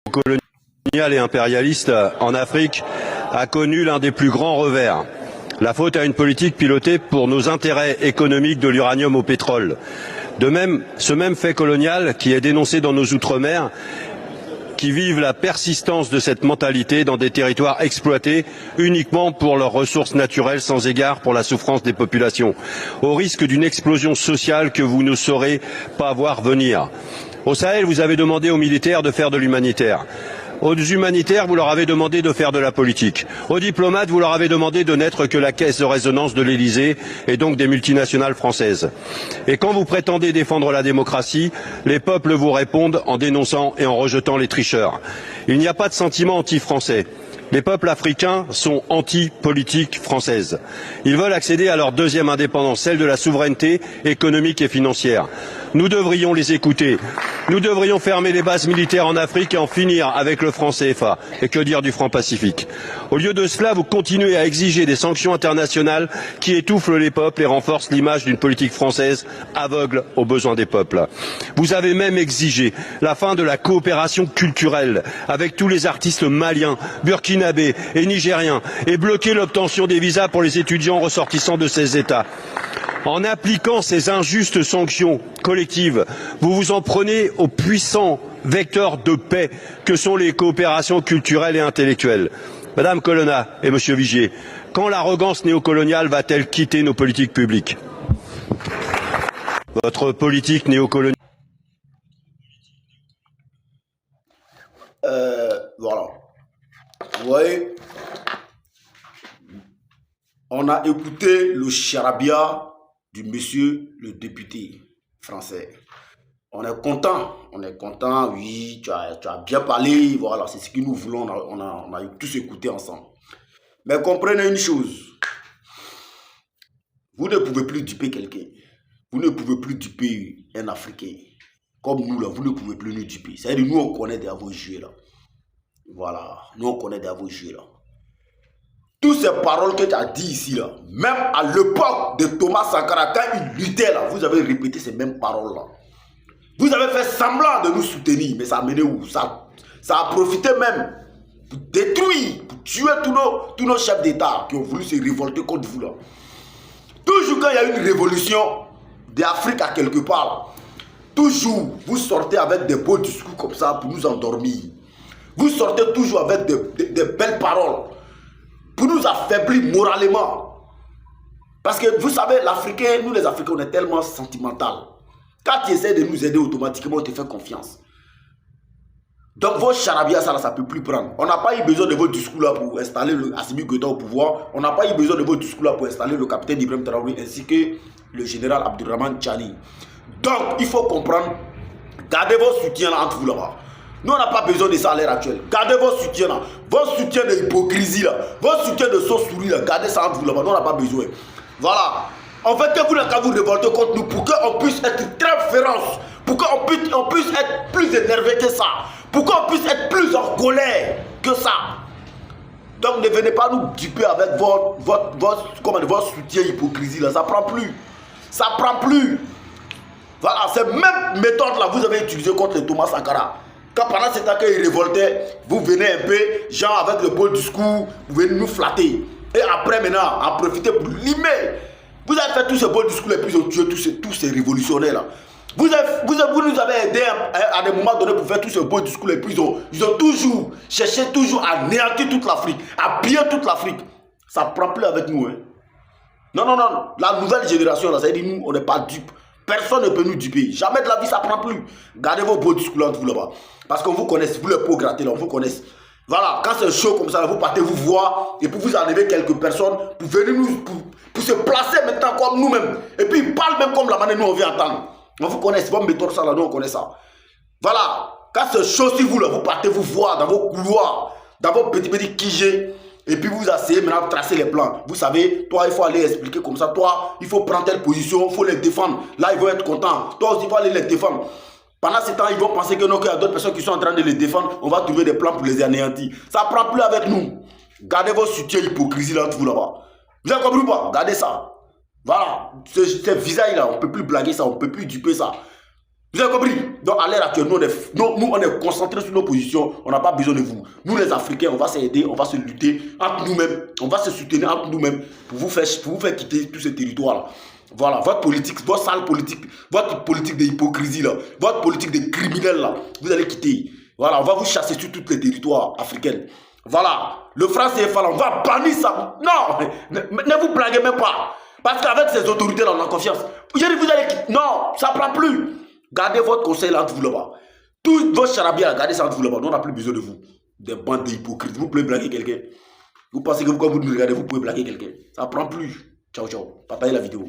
Colonial et impérialiste en Afrique a connu l'un des plus grands revers. La faute à une politique pilotée pour nos intérêts économiques de l'uranium au pétrole. De même, ce même fait colonial qui est dénoncé dans nos outre-mer, qui vivent la persistance de cette mentalité dans des territoires exploités uniquement pour leurs ressources naturelles sans égard pour la souffrance des populations, au risque d'une explosion sociale que vous ne saurez pas voir venir. Au Sahel, vous avez demandé aux militaires de faire de l'humanitaire. Aux humanitaires, vous leur avez demandé de faire de la politique. Aux diplomates, vous leur avez demandé de n'être que la caisse de résonance de l'Élysée et donc des multinationales françaises. Et quand vous prétendez défendre la démocratie, les peuples vous répondent en dénonçant et en rejetant les tricheurs. Il n'y a pas de sentiment anti-français. Les peuples africains sont anti-politique française. Ils veulent accéder à leur deuxième indépendance, celle de la souveraineté économique et financière. Nous devrions les écouter. Nous devrions fermer les bases militaires en Afrique et en finir avec le franc CFA. Et que dire du franc Pacifique? Au lieu de cela, vous continuez à exiger des sanctions internationales qui étouffent les peuples et renforcent l'image d'une politique française aveugle aux besoins des peuples. Vous avez même exigé la fin de la coopération culturelle avec tous les artistes maliens, burkinabés et nigériens et bloqué l'obtention des visas pour les étudiants ressortissants de ces États. En appliquant ces injustes sanctions collectives, vous vous en prenez aux puissants vecteurs de paix que sont les coopérations culturelles et intellectuelles. Madame Colonna et Monsieur Vigier, quand l'arrogance néocoloniale va-t-elle quitter nos politiques publiques? Votre politique néocoloniale. Voilà. Vous voyez, on a écouté le charabia du monsieur le député français. On est content, oui, tu as bien parlé, voilà, c'est ce que nous voulons, on a tous écouté ensemble. Mais comprenez une chose, vous ne pouvez plus duper quelqu'un, vous ne pouvez plus duper un Africain, comme nous là, vous ne pouvez plus nous duper. C'est-à-dire nous on connaît déjà vos jeux là, voilà, nous on connaît déjà vos jeux là. Toutes ces paroles que tu as dit ici, là, même à l'époque de Thomas Sankara, quand il luttait, là, vous avez répété ces mêmes paroles-là. Vous avez fait semblant de nous soutenir, mais ça a mené où? Ça a profité même pour détruire, pour tuer tous nos chefs d'État qui ont voulu se révolter contre vous. Là. Toujours quand il y a une révolution d'Afrique à quelque part, toujours vous sortez avec des beaux discours comme ça pour nous endormir. Vous sortez toujours avec des belles paroles. Pour nous affaiblir moralement. Parce que vous savez, l'Africain, nous les Africains, on est tellement sentimental. Quand tu essaies de nous aider automatiquement, on te fait confiance. Donc vos charabias, ça ne peut plus prendre. On n'a pas eu besoin de vos discours là pour installer le Assimi Goïta au pouvoir. On n'a pas eu besoin de vos discours là pour installer le capitaine Ibrahim Traoré ainsi que le général Abdurrahman Tchani. Donc il faut comprendre, gardez vos soutiens là entre vous là-bas. Nous, on n'a pas besoin de ça à l'heure actuelle. Gardez vos soutiens là. Vos soutiens de hypocrisie là. Vos soutiens de sauce-souris là. Gardez ça entre vous là-bas. Nous, on n'a pas besoin. Voilà. En fait, que vous n'avez qu'à vous révolter contre nous pour qu'on puisse être très féroce. Pour qu'on puisse être plus énervé que ça. Pour qu'on puisse être plus en colère que ça. Donc, ne venez pas nous duper avec votre soutien hypocrisie là. Ça prend plus. Ça prend plus. Voilà. Ces mêmes méthodes là, vous avez utilisé contre Thomas Sankara. Quand pendant ce temps qu'il révoltait, vous venez un peu, genre avec le beau discours, vous venez nous flatter. Et après maintenant, en profiter pour limer. Vous avez fait tous ces beaux discours et puis ils ont tué tous ces révolutionnaires là. Vous nous avez aidé à des moments donnés pour faire tous ces beaux discours et puis ils ont toujours cherché à anéantir toute l'Afrique, à piller toute l'Afrique. Ça ne prend plus avec nous. Hein. Non. La nouvelle génération là, ça veut dire nous, on n'est pas dupes. Personne ne peut nous duper. Jamais de la vie, ça ne prend plus. Gardez vos beaux discours entre vous là-bas. Parce qu'on vous connaît, vous les pots grattés là, on vous connaît. Voilà, quand c'est chaud comme ça, vous partez vous voir et puis vous enlevez quelques personnes pour venir nous, pour se placer maintenant comme nous-mêmes. Et puis ils parlent même comme la manière nous on veut entendre. On vous connaît, c'est bon, mettons ça là, nous on connaît ça. Voilà, quand c'est chaud sur vous là, vous partez vous voir dans vos couloirs, dans vos petits kijés. Et puis vous asseyez maintenant tracer les plans. Vous savez, toi il faut aller expliquer comme ça. Toi il faut prendre telle position, il faut les défendre. Là ils vont être contents. Toi aussi il faut aller les défendre. Pendant ce temps ils vont penser que non, qu'il y a d'autres personnes qui sont en train de les défendre. On va trouver des plans pour les anéantir. Ça ne prend plus avec nous. Gardez vos soutiens hypocrisie là entre vous là-bas. Vous avez compris ou pas? Gardez ça. Voilà. Ce visage là, on ne peut plus blaguer ça, on ne peut plus duper ça. Vous avez compris? Donc à l'heure actuelle, nous, on est concentrés sur nos positions, on n'a pas besoin de vous. Nous les Africains, on va s'aider, on va se lutter entre nous-mêmes, on va se soutenir entre nous-mêmes pour vous faire quitter tous ces territoires-là. Voilà, votre politique, votre sale politique, votre politique d'hypocrisie là, votre politique de criminels là, vous allez quitter. Voilà, on va vous chasser sur tous les territoires africains. Voilà, le franc CFA, on va bannir ça. Non, ne vous blaguez même pas. Parce qu'avec ces autorités là, on a confiance. Vous allez quitter. Non, ça ne prend plus. Gardez votre conseil là entre vous là-bas. Tous vos charabia, gardez ça entre vous là-bas. Nous, on n'a plus besoin de vous. Des bandes d'hypocrites. Vous pouvez blaguer quelqu'un. Vous pensez que quand vous nous regardez, vous pouvez blaguer quelqu'un. Ça ne prend plus. Ciao, ciao. Partagez la vidéo.